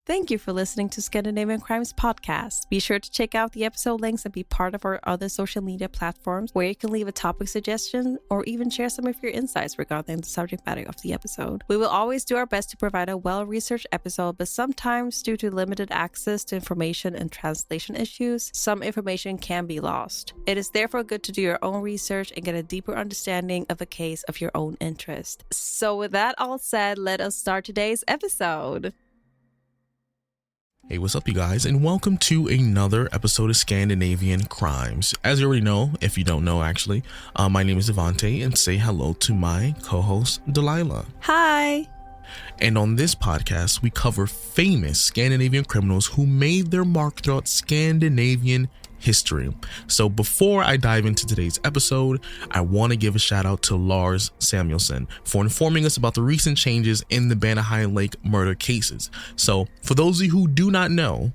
Thank you for listening to Scandinavian Crimes Podcast. Be sure to check out the episode links and be part of our other social media platforms where you can leave a topic suggestion or even share some of your insights regarding the subject matter of the episode. We will always do our best to provide a well-researched episode, but sometimes due to limited access to information and translation issues, some information can be lost. It is therefore good to do your own research and get a deeper understanding of a case of your own interest. So with that all said, let us start today's episode. Hey, what's up, you guys, and welcome to another episode of Scandinavian Crimes. As you already know, if you don't know, actually, my name is Devante, and say hello to my co-host, Delila. Hi! And on this podcast, we cover famous Scandinavian criminals who made their mark throughout Scandinavian history. So before I dive into today's episode, I want to give a shout out to Lars Samuelsson for informing us about the recent changes in the Banahai Lake murder cases. So for those of you who do not know,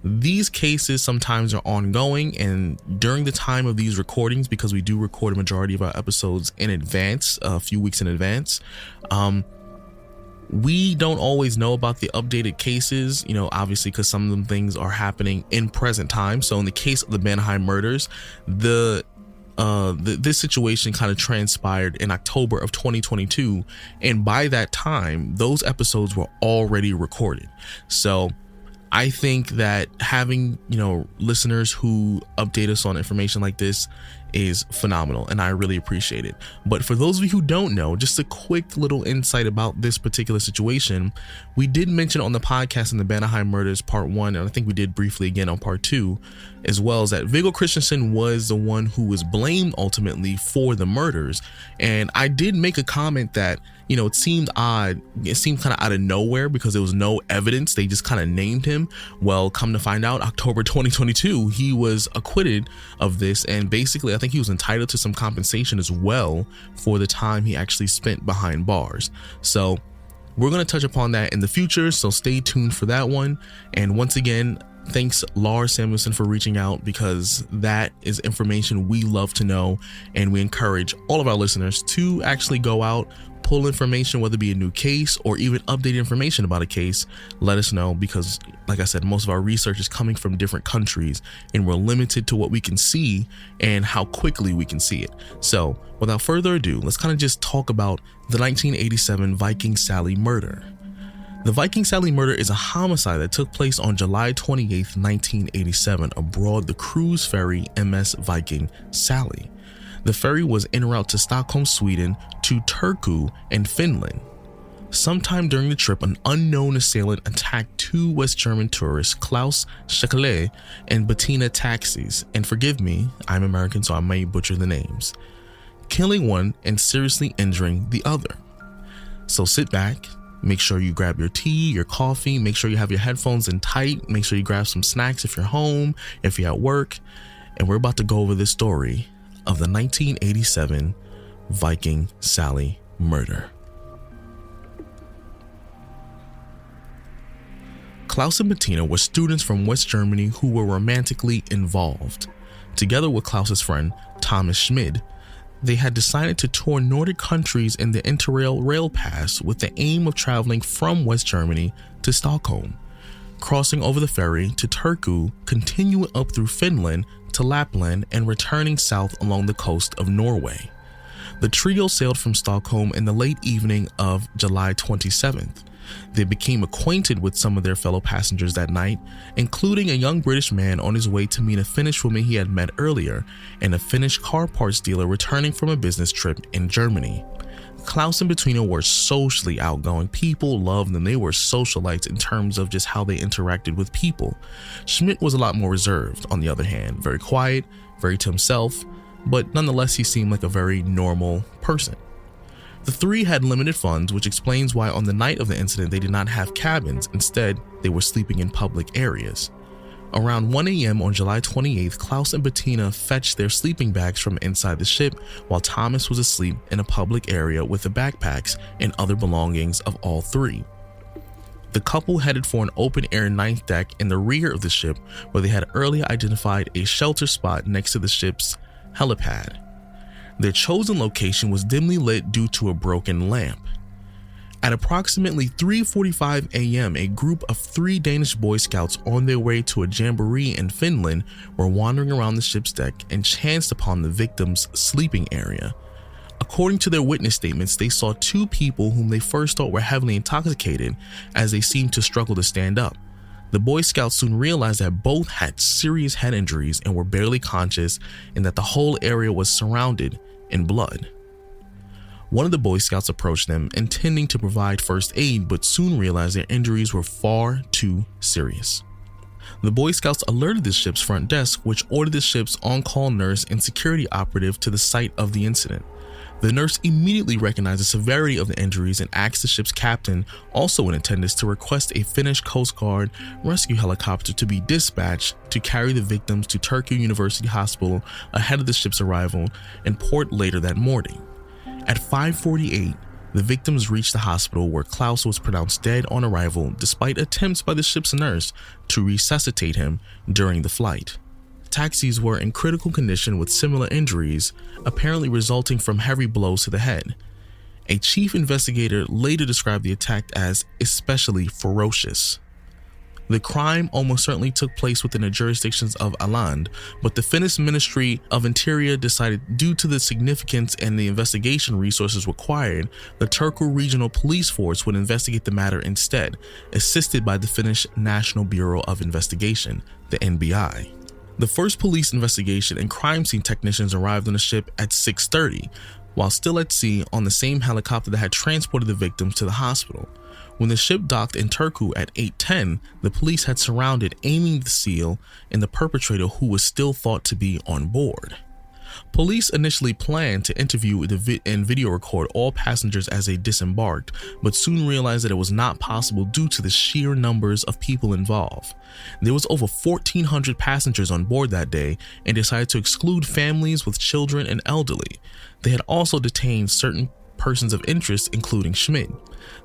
these cases sometimes are ongoing, and during the time of these recordings, because we do record a majority of our episodes in advance, a few weeks in advance, we don't always know about the updated cases, obviously, because some of them things are happening in present time. So in the case of the Banahai murders, this situation kind of transpired in October of 2022. And by that time, those episodes were already recorded. So I think that having, listeners who update us on information like this is phenomenal, and I really appreciate it. But for those of you who don't know, just a quick little insight about this particular situation. We did mention on the podcast in the Banahai murders part 1, and I think we did briefly again on part 2 as well, is that Viggo Christensen was the one who was blamed ultimately for the murders. And I did make a comment that, it seemed odd. It seemed kind of out of nowhere because there was no evidence. They just kind of named him. Well, come to find out, October 2022, he was acquitted of this. And basically, I think he was entitled to some compensation as well for the time he actually spent behind bars. So we're going to touch upon that in the future. So stay tuned for that one. And once again, thanks Lars Samuelsson for reaching out, because that is information we love to know, and we encourage all of our listeners to actually go out, pull information, whether it be a new case or even updated information about a case. Let us know, because like I said, most of our research is coming from different countries, and we're limited to what we can see and how quickly we can see it. So without further ado, let's kind of just talk about the 1987 Viking Sally murder. The Viking Sally murder is a homicide that took place on July 28, 1987, aboard the cruise ferry MS Viking Sally. The ferry was en route to Stockholm, Sweden, to Turku and Finland. Sometime during the trip, an unknown assailant attacked two West German tourists, Klaus, Schelkle, and Bettina taxis. And forgive me, I'm American, so I may butcher the names, killing one and seriously injuring the other. So sit back. Make sure you grab your tea, your coffee, make sure you have your headphones in tight, make sure you grab some snacks if you're home, if you're at work, and we're about to go over the story of the 1987 Viking Sally murder. Klaus and Bettina were students from West Germany who were romantically involved. Together with Klaus's friend, Thomas Schmid, they had decided to tour Nordic countries in the Interrail rail pass with the aim of traveling from West Germany to Stockholm, crossing over the ferry to Turku, continuing up through Finland to Lapland, and returning south along the coast of Norway. The trio sailed from Stockholm in the late evening of July 27th. They became acquainted with some of their fellow passengers that night, including a young British man on his way to meet a Finnish woman he had met earlier, and a Finnish car parts dealer returning from a business trip in Germany. Klaus and Bettina were socially outgoing. People loved them. They were socialites in terms of just how they interacted with people. Schmidt was a lot more reserved, on the other hand, very quiet, very to himself, but nonetheless he seemed like a very normal person. The three had limited funds, which explains why on the night of the incident they did not have cabins. Instead, they were sleeping in public areas. Around 1 a.m. on July 28th, Klaus and Bettina fetched their sleeping bags from inside the ship, while Thomas was asleep in a public area with the backpacks and other belongings of all three. The couple headed for an open-air ninth deck in the rear of the ship, where they had earlier identified a shelter spot next to the ship's helipad. Their chosen location was dimly lit due to a broken lamp. At approximately 3:45 a.m., a group of 3 Danish Boy Scouts on their way to a jamboree in Finland were wandering around the ship's deck and chanced upon the victim's sleeping area. According to their witness statements, they saw 2 people whom they first thought were heavily intoxicated as they seemed to struggle to stand up. The Boy Scouts soon realized that both had serious head injuries and were barely conscious, and that the whole area was surrounded in blood. One of the Boy Scouts approached them, intending to provide first aid, but soon realized their injuries were far too serious. The Boy Scouts alerted the ship's front desk, which ordered the ship's on-call nurse and security operative to the site of the incident. The nurse immediately recognized the severity of the injuries and asked the ship's captain, also in attendance, to request a Finnish Coast Guard rescue helicopter to be dispatched to carry the victims to Turku University Hospital ahead of the ship's arrival in port later that morning. At 5:48, the victims reached the hospital, where Klaus was pronounced dead on arrival despite attempts by the ship's nurse to resuscitate him during the flight. Taxis were in critical condition with similar injuries, apparently resulting from heavy blows to the head. A chief investigator later described the attack as especially ferocious. The crime almost certainly took place within the jurisdictions of Åland, but the Finnish Ministry of Interior decided, due to the significance and the investigation resources required, the Turku Regional Police Force would investigate the matter instead, assisted by the Finnish National Bureau of Investigation, the NBI. The first police investigation and crime scene technicians arrived on the ship at 6:30, while still at sea on the same helicopter that had transported the victims to the hospital. When the ship docked in Turku at 8:10, the police had surrounded, aiming the seal and the perpetrator, who was still thought to be on board. Police initially planned to interview and video record all passengers as they disembarked, but soon realized that it was not possible due to the sheer numbers of people involved. There was over 1,400 passengers on board that day, and decided to exclude families with children and elderly. They had also detained certain persons of interest, including Schmidt,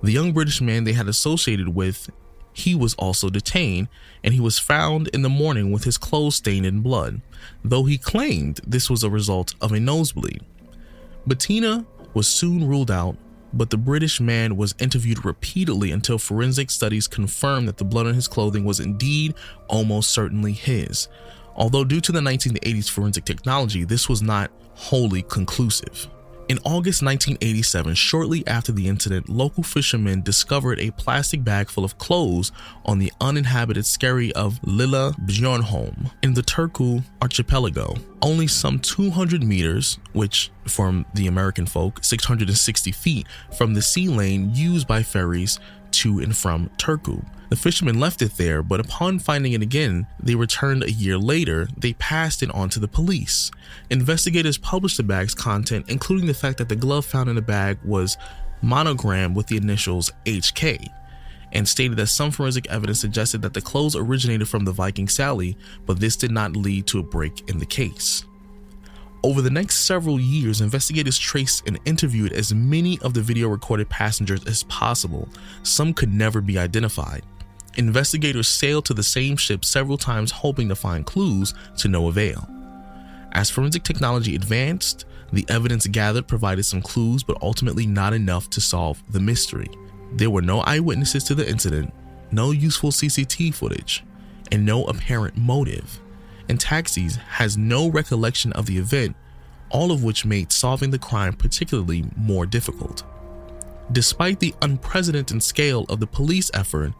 the young British man they had associated with. He was also detained, and he was found in the morning with his clothes stained in blood, though he claimed this was a result of a nosebleed. Bettina was soon ruled out, but the British man was interviewed repeatedly until forensic studies confirmed that the blood on his clothing was indeed almost certainly his, although due to the 1980s forensic technology, this was not wholly conclusive. In August 1987, shortly after the incident, local fishermen discovered a plastic bag full of clothes on the uninhabited skerry of Lilla Björnholm in the Turku archipelago, only some 200 meters, which from the American folk, 660 feet, from the sea lane used by ferries to and from Turku. The fishermen left it there, but upon finding it again, they returned a year later. They passed it on to the police. Investigators published the bag's content, including the fact that the glove found in the bag was monogrammed with the initials HK, and stated that some forensic evidence suggested that the clothes originated from the Viking Sally, but this did not lead to a break in the case. Over the next several years, investigators traced and interviewed as many of the video recorded passengers as possible. Some could never be identified. Investigators sailed to the same ship several times, hoping to find clues, to no avail. As forensic technology advanced, the evidence gathered provided some clues, but ultimately not enough to solve the mystery. There were no eyewitnesses to the incident, no useful CCTV footage, and no apparent motive. And taxis has no recollection of the event, all of which made solving the crime particularly more difficult. Despite the unprecedented scale of the police effort,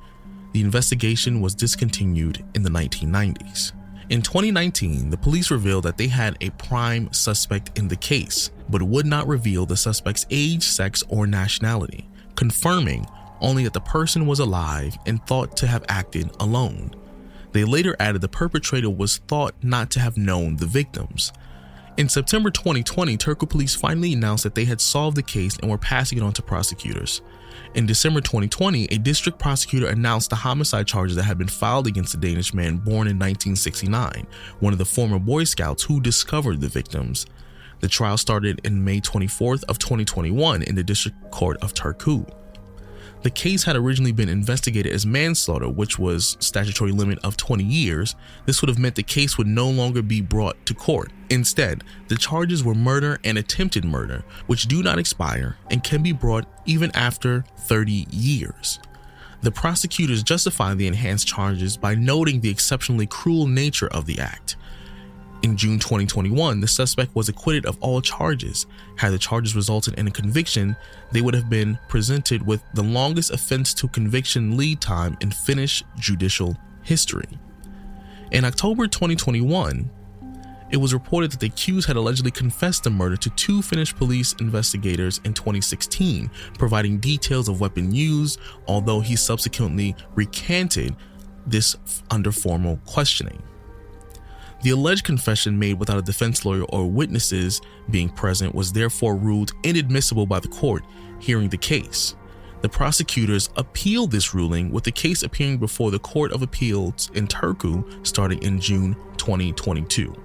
the investigation was discontinued in the 1990s. In 2019, the police revealed that they had a prime suspect in the case, but would not reveal the suspect's age, sex, or nationality, confirming only that the person was alive and thought to have acted alone. They later added the perpetrator was thought not to have known the victims. In September 2020, Turku police finally announced that they had solved the case and were passing it on to prosecutors. In December 2020, a district prosecutor announced the homicide charges that had been filed against the Danish man born in 1969, one of the former Boy Scouts who discovered the victims. The trial started in May 24th of 2021 in the District Court of Turku. The case had originally been investigated as manslaughter, which was statutory limit of 20 years. This would have meant the case would no longer be brought to court. Instead, the charges were murder and attempted murder, which do not expire and can be brought even after 30 years. The prosecutors justified the enhanced charges by noting the exceptionally cruel nature of the act. In June 2021, the suspect was acquitted of all charges. Had the charges resulted in a conviction, they would have been presented with the longest offense to conviction lead time in Finnish judicial history. In October 2021, it was reported that the accused had allegedly confessed the murder to 2 Finnish police investigators in 2016, providing details of weapon used, although he subsequently recanted this under formal questioning. The alleged confession made without a defense lawyer or witnesses being present was therefore ruled inadmissible by the court hearing the case. The prosecutors appealed this ruling, with the case appearing before the Court of Appeals in Turku starting in June 2022.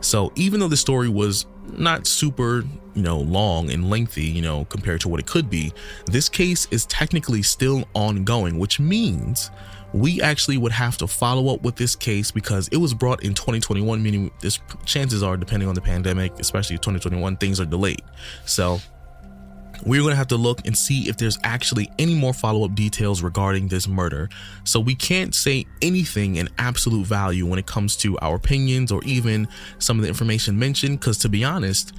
So even though the story was not super, long and lengthy, compared to what it could be, this case is technically still ongoing, which means we actually would have to follow up with this case because it was brought in 2021, meaning this chances are, depending on the pandemic, especially 2021, things are delayed. So we're going to have to look and see if there's actually any more follow-up details regarding this murder. So we can't say anything in absolute value when it comes to our opinions or even some of the information mentioned, because to be honest,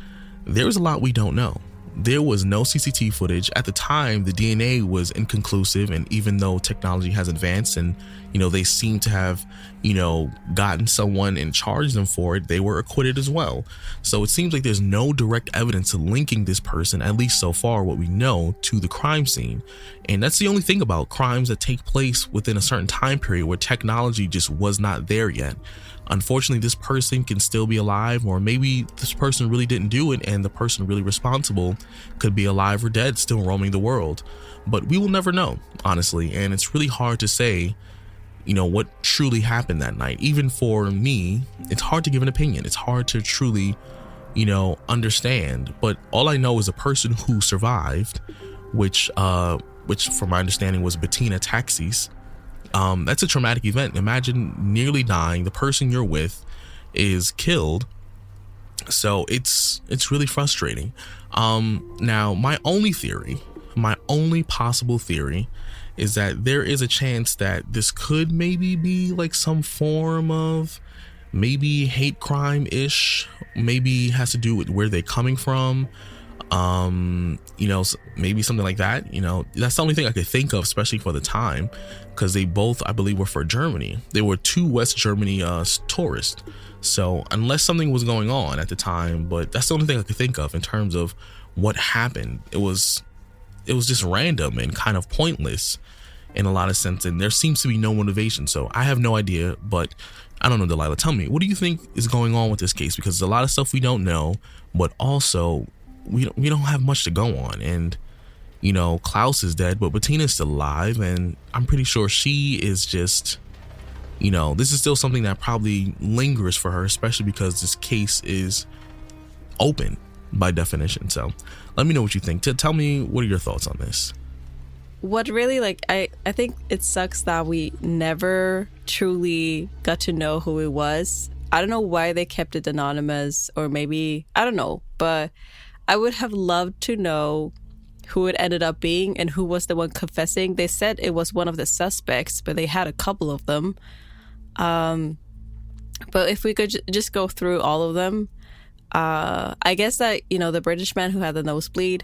there's a lot we don't know. There was no CCTV footage. At the time, the DNA was inconclusive, and even though technology has advanced and, they seem to have, gotten someone and charged them for it, they were acquitted as well. So it seems like there's no direct evidence linking this person, at least so far what we know, to the crime scene. And that's the only thing about crimes that take place within a certain time period where technology just was not there yet. Unfortunately, this person can still be alive, or maybe this person really didn't do it and the person really responsible could be alive or dead, still roaming the world. But we will never know, honestly, and it's really hard to say, what truly happened that night. Even for me, it's hard to give an opinion. It's hard to truly, understand. But all I know is a person who survived, which from my understanding was Bettina Taxis. That's a traumatic event. Imagine nearly dying. The person you're with is killed. So it's really frustrating. Now, my only possible theory is that there is a chance that this could maybe be like some form of maybe hate crime-ish, maybe has to do with where they're coming from. Maybe something like that. That's the only thing I could think of, especially for the time, because they both, I believe, were for Germany. They were 2 West Germany tourists. So unless something was going on at the time, but that's the only thing I could think of in terms of what happened. It was just random and kind of pointless in a lot of sense, and there seems to be no motivation. So I have no idea, but I don't know, Delila, tell me, what do you think is going on with this case? Because there's a lot of stuff we don't know, but also we don't have much to go on. And Klaus is dead, but Bettina's still alive, and I'm pretty sure she is just, this is still something that probably lingers for her, especially because this case is open by definition. So let me know what you think. Tell me, what are your thoughts on this? What really, I think it sucks that we never truly got to know who it was. I don't know why they kept it anonymous, or maybe, I don't know, but I would have loved to know who it ended up being and who was the one confessing. They said it was one of the suspects, but they had a couple of them. But if we could just go through all of them, I guess that, the British man who had the nosebleed,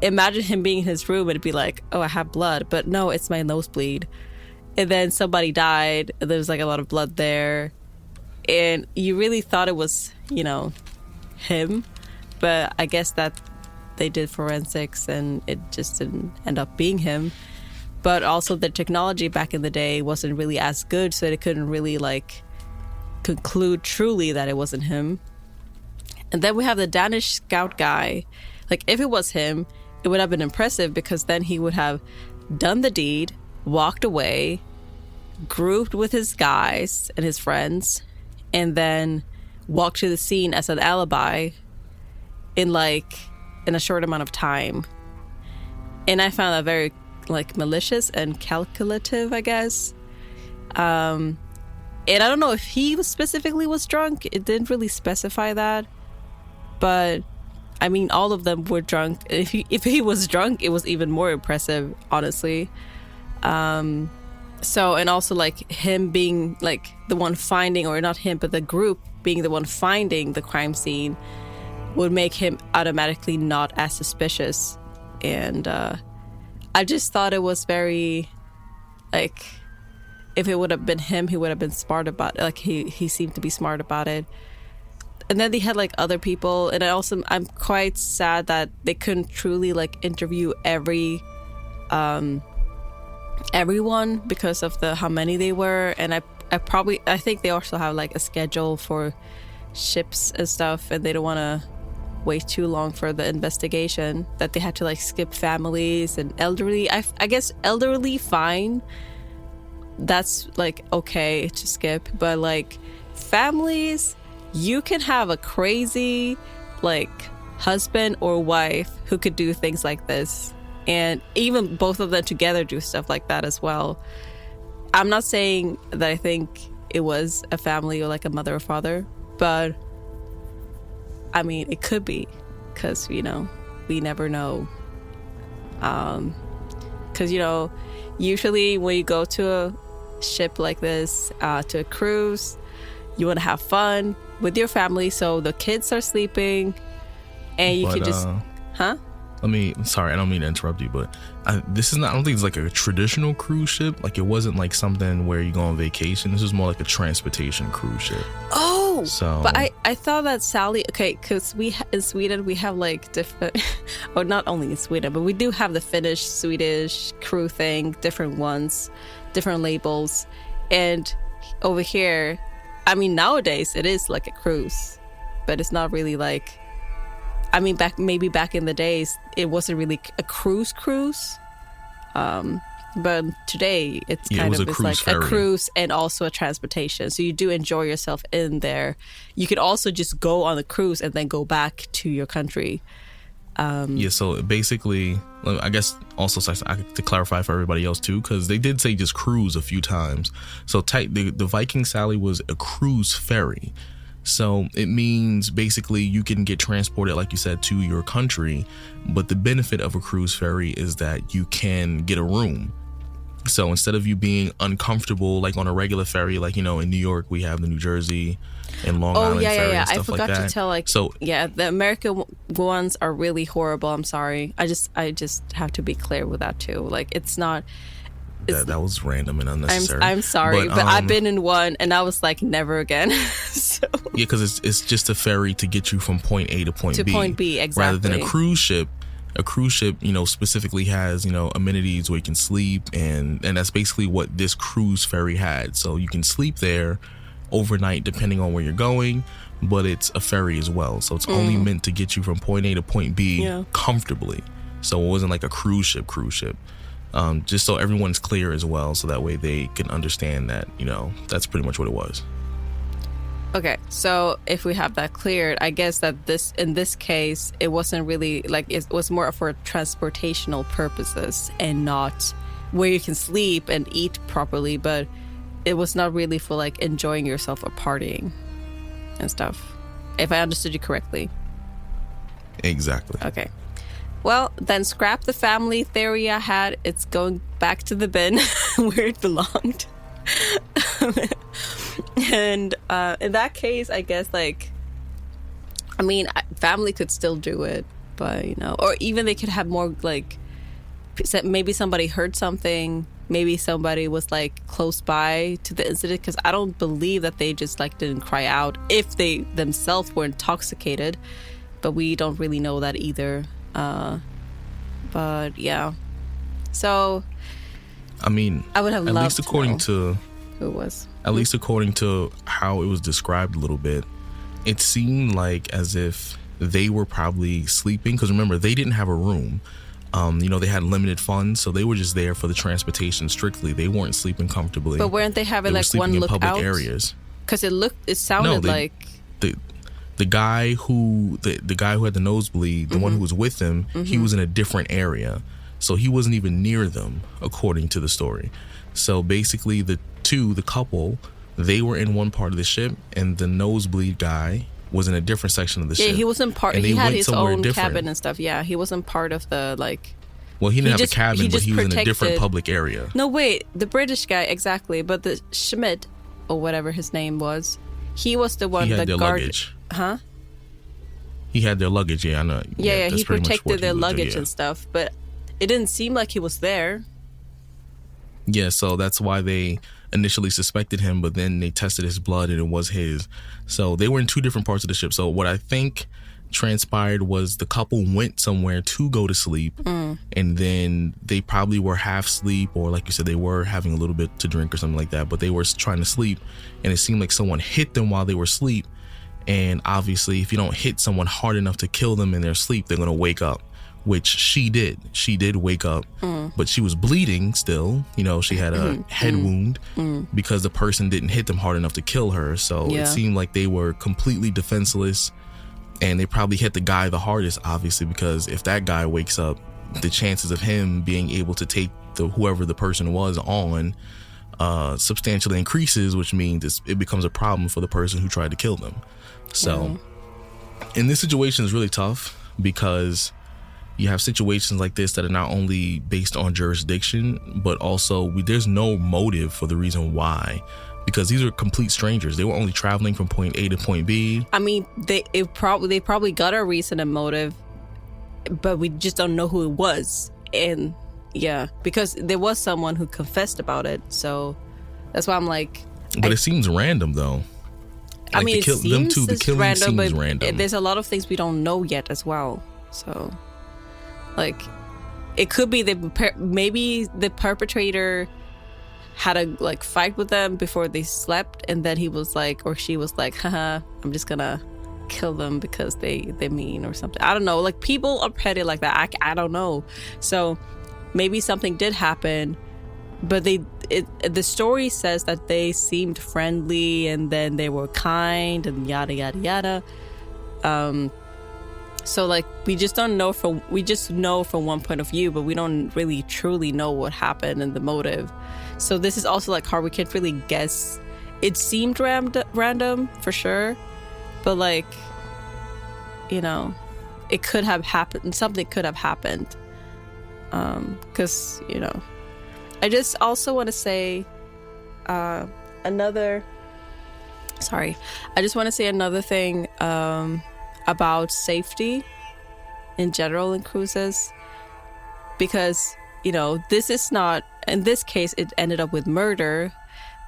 imagine him being in his room and it'd be like, oh, I have blood, but no, it's my nosebleed. And then somebody died, and there was a lot of blood there, and you really thought it was, him, but I guess that they did forensics and it just didn't end up being him. But also the technology back in the day wasn't really as good, so they couldn't really conclude truly that it wasn't him. And then we have the Danish scout guy. If it was him, it would have been impressive, because then he would have done the deed, walked away, grouped with his guys and his friends, and then walked to the scene as an alibi in a short amount of time. And I found that very like malicious and calculative, I guess. And I don't know if he specifically was drunk. It didn't really specify that. But I mean, all of them were drunk. If he was drunk, it was even more impressive, honestly. So, and also like him being like the one finding, or not him, but the group being the one finding the crime scene would make him automatically not as suspicious. And I just thought it was very, like, if it would have been him, he would have been smart about it. Like he seemed to be smart about it. And then they had like other people, and I'm quite sad that they couldn't truly like interview everyone because of how many they were. And I think they also have like a schedule for ships and stuff, and they don't want to wait too long for the investigation, that they had to like skip families and elderly. I guess elderly, fine, that's like okay to skip, but like families, you can have a crazy like husband or wife who could do things like this, and even both of them together do stuff like that as well. I'm not saying that I think it was a family or like a mother or father, but I mean, it could be, because, you know, we never know. Because, you know, usually when you go to a ship like this, to a cruise, you want to have fun with your family, so the kids are sleeping, and you can just... Sorry, I don't mean to interrupt you, but I don't think it's like a traditional cruise ship. Like, it wasn't like something where you go on vacation. This was more like a transportation cruise ship. Oh, so, but I thought that Sally, okay, because in Sweden we have like different, or not only in Sweden, but we do have the Finnish, Swedish crew thing, different ones, different labels. And over here, I mean, nowadays it is like a cruise, but it's not really like, I mean, back in the days, it wasn't really a cruise. But today it's kind of it's like ferry. A cruise and also a transportation. So you do enjoy yourself in there. You could also just go on the cruise and then go back to your country. So basically, I guess also to clarify for everybody else too, because they did say just cruise a few times. So the Viking Sally was a cruise ferry. So it means basically you can get transported, like you said, to your country. But the benefit of a cruise ferry is that you can get a room. So instead of you being uncomfortable, like on a regular ferry, like, you know, in New York, we have the New Jersey and Long Island ferry and stuff like that. I forgot to tell, like, so yeah, the American ones are really horrible. I'm sorry. I just have to be clear with that too. Like, it's not. That was random and unnecessary. I'm sorry, but I've been in one and I was like, never again. So. Yeah, because it's just a ferry to get you from point A to point B. To point B, exactly. Rather than a cruise ship. A cruise ship, you know, specifically has, you know, amenities where you can sleep, and that's basically what this cruise ferry had. So you can sleep there overnight depending on where you're going, but it's a ferry as well. So it's only meant to get you from point A to point B comfortably. So it wasn't like a cruise ship. Just so everyone's clear as well, so that way they can understand that, you know, that's pretty much what it was. Okay, so if we have that cleared, I guess that in this case, it wasn't really like, it was more for transportational purposes and not where you can sleep and eat properly, but it was not really for like enjoying yourself or partying and stuff, if I understood you correctly. Exactly. Okay. Well, then scrap the family theory I had. It's going back to the bin where it belonged. And in that case, I guess, like, I mean, family could still do it, but, you know, or even they could have more, like, maybe somebody heard something, maybe somebody was, like, close by to the incident, because I don't believe that they just, like, didn't cry out if they themselves were intoxicated, but we don't really know that either. But, yeah. So, I mean, I would have loved at least according to who it was. At least according to how it was described a little bit, it seemed like as if they were probably sleeping, because remember, they didn't have a room. You know, they had limited funds, so they were just there for the transportation strictly. They weren't sleeping comfortably. But weren't they having like one look out? Public areas. Because it sounded like the guy who had the nosebleed, the one who was with him, he was in a different area. So he wasn't even near them, according to the story. So basically the couple, they were in one part of the ship, and the nosebleed guy was in a different section of the ship. Yeah, he wasn't part. He had his own cabin and stuff. Yeah, he wasn't part of the like. Well, he didn't have a cabin, but he was in a different public area. No, wait, the British guy, exactly, but the Schmidt or whatever his name was, he was the one that guarded. Luggage. Huh? He had their luggage. Yeah, I know. Yeah, he protected their luggage and stuff, but it didn't seem like he was there. Yeah, so that's why they initially suspected him, but then they tested his blood and it was his. So they were in two different parts of the ship. So what I think transpired was the couple went somewhere to go to sleep, and then they probably were half asleep, or like you said, they were having a little bit to drink or something like that, but they were trying to sleep, and it seemed like someone hit them while they were asleep. And obviously, if you don't hit someone hard enough to kill them in their sleep, they're going to wake up, which she did wake up, but she was bleeding still. You know, she had a head wound because the person didn't hit them hard enough to kill her. So it seemed like they were completely defenseless, and they probably hit the guy the hardest, obviously, because if that guy wakes up, the chances of him being able to take whoever the person was on substantially increases, which means it becomes a problem for the person who tried to kill them. So in this situation, it's really tough because you have situations like this that are not only based on jurisdiction, but also there's no motive for the reason why, because these are complete strangers. They were only traveling from point A to point B. I mean, they probably got a reason and motive, but we just don't know who it was. And yeah, because there was someone who confessed about it, so that's why I'm like. But it seems random, though. Like, I mean, the killing random, seems random. There's a lot of things we don't know yet as well. So, like, it could be maybe the perpetrator had a fight with them before they slept, and then he was like, or she was like, haha, I'm just gonna kill them because they're mean or something. I don't know. Like, people are petty like that. I don't know. So maybe something did happen, but the story says that they seemed friendly, and then they were kind, and yada yada yada. So like we just know from one point of view, but we don't really truly know what happened and the motive. So this is also like hard. We can't really guess. It seemed random for sure, but like, you know, it could have happened. Something could have happened. Because, you know, I just also want to say another thing about safety in general in cruises, because, you know, this is not, in this case it ended up with murder,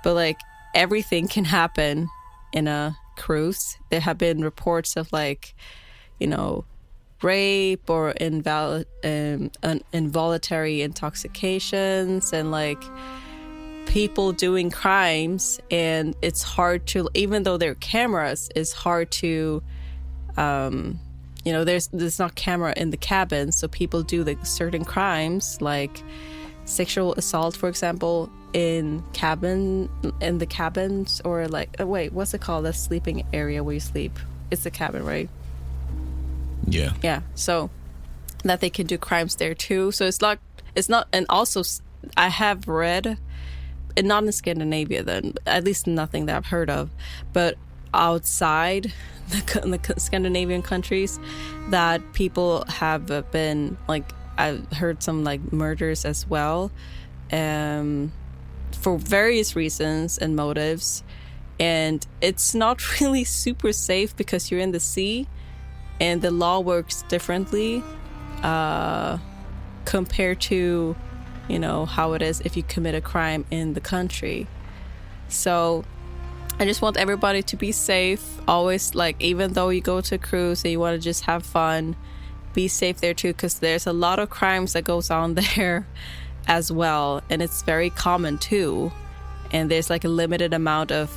but like everything can happen in a cruise. There have been reports of like, you know, rape or involuntary intoxications and like people doing crimes, and it's hard to, even though there are cameras, it's hard to you know, there's not camera in the cabin, so people do like certain crimes like sexual assault, for example, in the cabins, or like what's it called, the sleeping area where you sleep? It's the cabin, right? Yeah, so that they can do crimes there too. So it's not, and also I have read, and not in Scandinavia then, at least nothing that I've heard of, but outside the Scandinavian countries, that people have been like, I've heard some like murders as well, for various reasons and motives, and it's not really super safe because you're in the sea. And the law works differently compared to, you know, how it is if you commit a crime in the country. So I just want everybody to be safe. Always, like, even though you go to a cruise and you want to just have fun, be safe there too, because there's a lot of crimes that goes on there as well. And it's very common too. And there's like a limited amount of,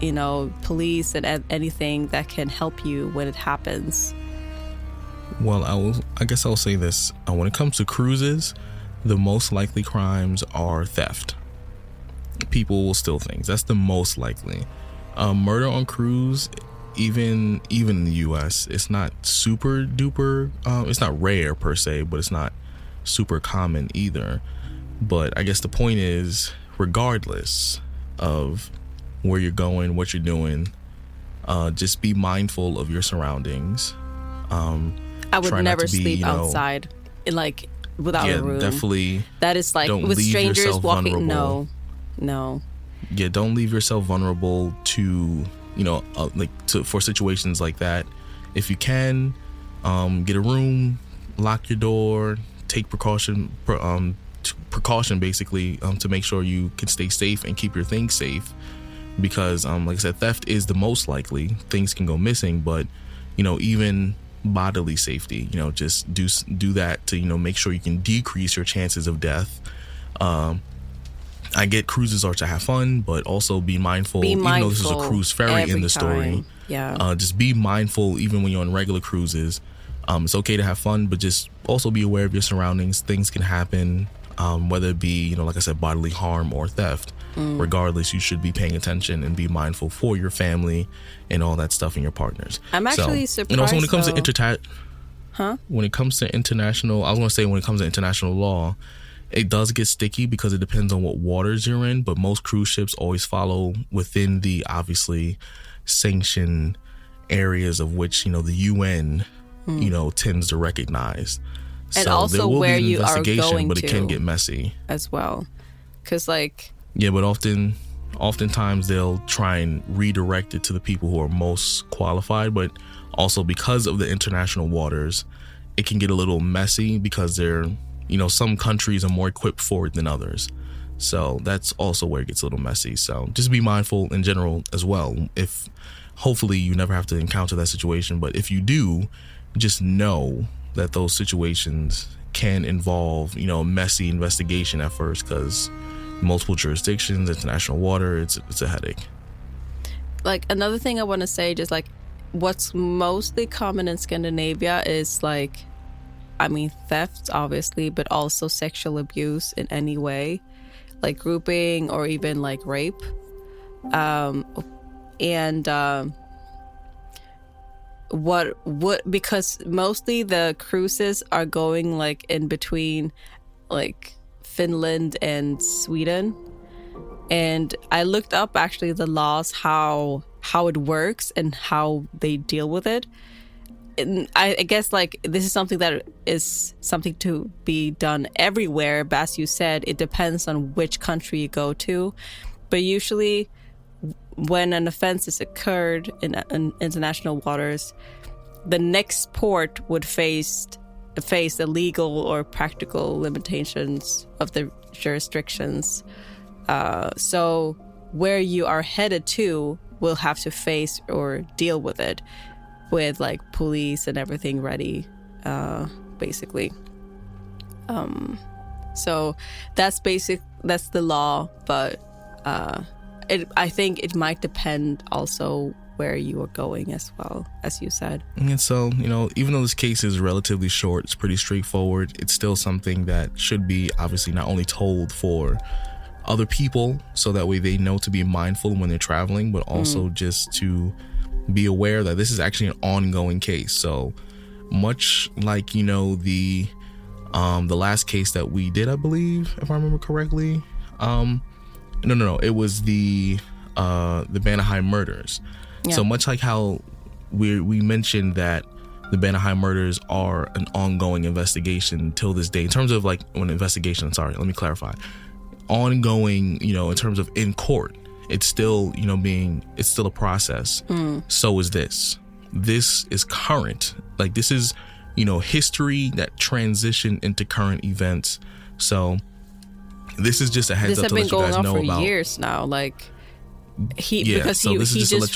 you know, police and anything that can help you when it happens. Well, I guess I'll say this. When it comes to cruises, the most likely crimes are theft. People will steal things. That's the most likely. Murder on cruise, even in the US, it's not super duper. It's not rare per se, but it's not super common either. But I guess the point is, regardless of where you're going, what you're doing, just be mindful of your surroundings. I would never sleep outside, like without a room. Definitely. That is like with strangers walking. No. Yeah, don't leave yourself vulnerable to, for situations like that. If you can, get a room, lock your door, take precaution basically, to make sure you can stay safe and keep your things safe. Because, like I said, theft is the most likely. Things can go missing, but, even bodily safety, just do that to, make sure you can decrease your chances of death. I get cruises are to have fun, but also be mindful. Even though this is a cruise ferry in the story, just be mindful even when you're on regular cruises. It's okay to have fun, but just also be aware of your surroundings. Things can happen, whether it be, like I said, bodily harm or theft. Regardless, you should be paying attention and be mindful for your family and all that stuff and your partners. I'm actually surprised. And also when it comes to international law, it does get sticky because it depends on what waters you're in. But most cruise ships always follow within the obviously sanctioned areas of which the UN tends to recognize. And so also there will where be an investigation, you are going but it can get messy as well, because but oftentimes they'll try and redirect it to the people who are most qualified. But also because of the international waters, it can get a little messy because they're, some countries are more equipped for it than others. So that's also where it gets a little messy. So just be mindful in general as well. If hopefully you never have to encounter that situation, but if you do, just know that those situations can involve, messy investigation at first, because multiple jurisdictions, international water, it's a headache. Another thing I want to say, just what's mostly common in Scandinavia is theft, obviously, but also sexual abuse in any way, like grouping or even rape. Because mostly the cruises are going in between Finland and Sweden, and I looked up actually the laws, how it works and how they deal with it. And I guess this is something that is something to be done everywhere, but as you said, it depends on which country you go to. But usually when an offense is occurred in international waters, the next port would face the legal or practical limitations of the jurisdictions. So where you are headed to will have to face or deal with it with police and everything ready, basically. So that's the law, but I think it might depend also where you are going as well, as you said. And so, even though this case is relatively short, it's pretty straightforward, it's still something that should be obviously not only told for other people so that way they know to be mindful when they're traveling, but also just to be aware that this is actually an ongoing case. So much like, the last case that we did, I believe, if I remember correctly. No, it was the Banahai murders. Yeah. So much like how we mentioned that the Banahai murders are an ongoing investigation till this day. In terms of an investigation, let me clarify. Ongoing, in terms of in court, it's still, it's still a process. So is this. This is current. This is, history that transitioned into current events. So this is just a heads up to let you guys know about. This has been going on for years now. He just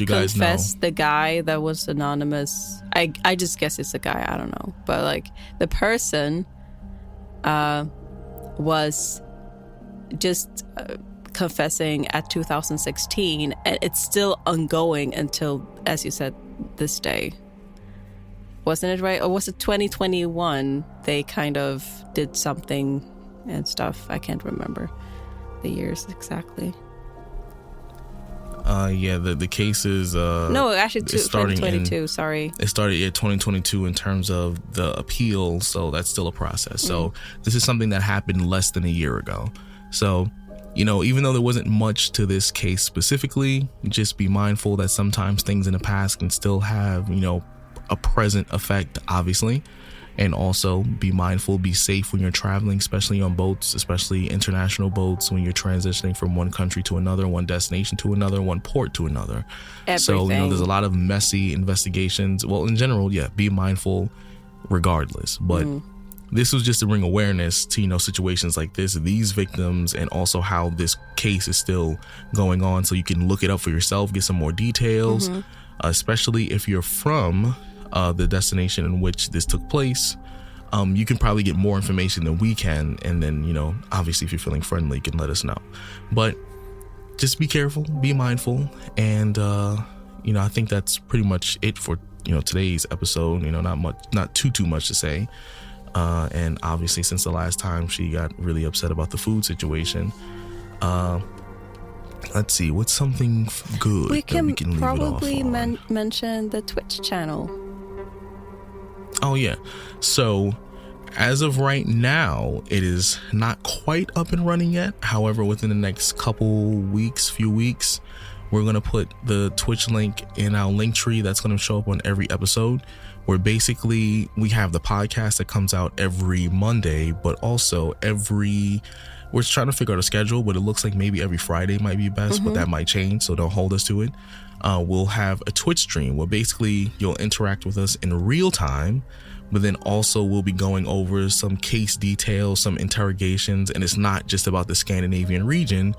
confessed the guy that was anonymous. I just guess it's a guy. I don't know, but the person was just confessing at 2016, and it's still ongoing until, as you said, this day. Wasn't it right? Or was it 2021? They kind of did something and stuff. I can't remember the years exactly. The case is no, actually, starting 2022. Sorry, it started in 2022 in terms of the appeal, so that's still a process. So this is something that happened less than a year ago. So, even though there wasn't much to this case specifically, just be mindful that sometimes things in the past can still have, a present effect, obviously. And also be mindful, be safe when you're traveling, especially on boats, especially international boats, when you're transitioning from one country to another, one destination to another, one port to another. Everything. So, there's a lot of messy investigations. Well, in general, be mindful regardless. But this was just to bring awareness to, situations like this, these victims, and also how this case is still going on. So you can look it up for yourself, get some more details, especially if you're from the destination in which this took place. You can probably get more information than we can, and then obviously if you're feeling friendly, you can let us know. But just be careful, be mindful, and I think that's pretty much it for today's episode. Not too much to say, and obviously since the last time she got really upset about the food situation, let's see, what's something good we can leave probably it off on? Mention the Twitch channel. Oh yeah, so as of right now, it is not quite up and running yet. However, within the next few weeks, we're going to put the Twitch link in our link tree that's going to show up on every episode, where basically we have the podcast that comes out every Monday, but also we're trying to figure out a schedule, but it looks like maybe every Friday might be best, but that might change, so don't hold us to it. We'll have a Twitch stream where basically you'll interact with us in real time, but then also we'll be going over some case details, some interrogations, and it's not just about the Scandinavian region,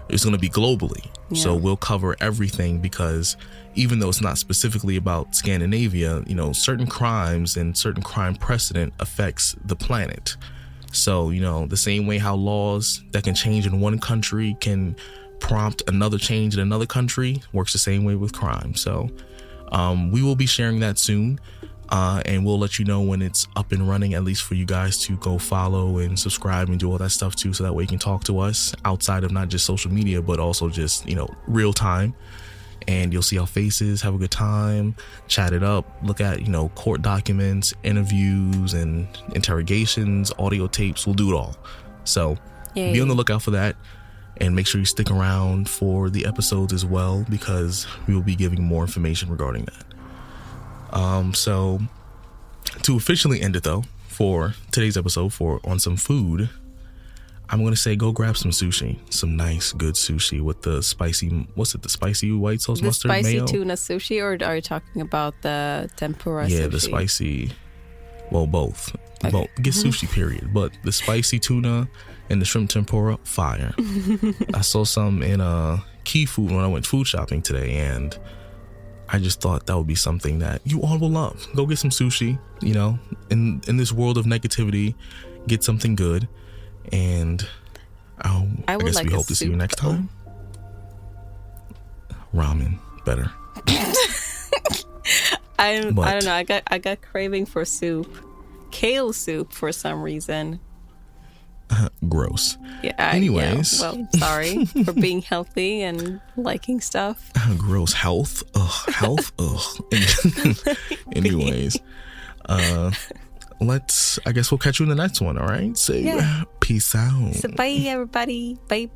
it's going to be globally. So we'll cover everything, because even though it's not specifically about Scandinavia, certain crimes and certain crime precedent affects the planet. So, the same way how laws that can change in one country can prompt another change in another country, works the same way with crime. So we will be sharing that soon, and we'll let you know when it's up and running, at least for you guys to go follow and subscribe and do all that stuff too, so that way you can talk to us outside of not just social media, but also just real time. And you'll see our faces, have a good time, chat it up, look at court documents, interviews and interrogations, audio tapes. We'll do it all. So be on the lookout for that. And make sure you stick around for the episodes as well, because we will be giving more information regarding that. So to officially end it though, for today's episode on some food, I'm going to say go grab some sushi, some nice good sushi with the spicy, the spicy white sauce mustard mayo? The spicy tuna sushi, or are you talking about the tempura sushi? Yeah, the spicy, both. Okay. Both. Get sushi, period. But the spicy tuna and the shrimp tempura, fire. I saw some in Key Food when I went food shopping today, and I just thought that would be something that you all will love. Go get some sushi, in this world of negativity, get something good. And I guess we hope to see you next time. Ramen, better. I don't know. I got craving for soup, kale soup for some reason. Gross. Yeah. Anyways, well, sorry for being healthy and liking stuff. Gross. Health. Health. Anyways, I guess we'll catch you in the next one. All right. So peace out. So bye, everybody. Bye.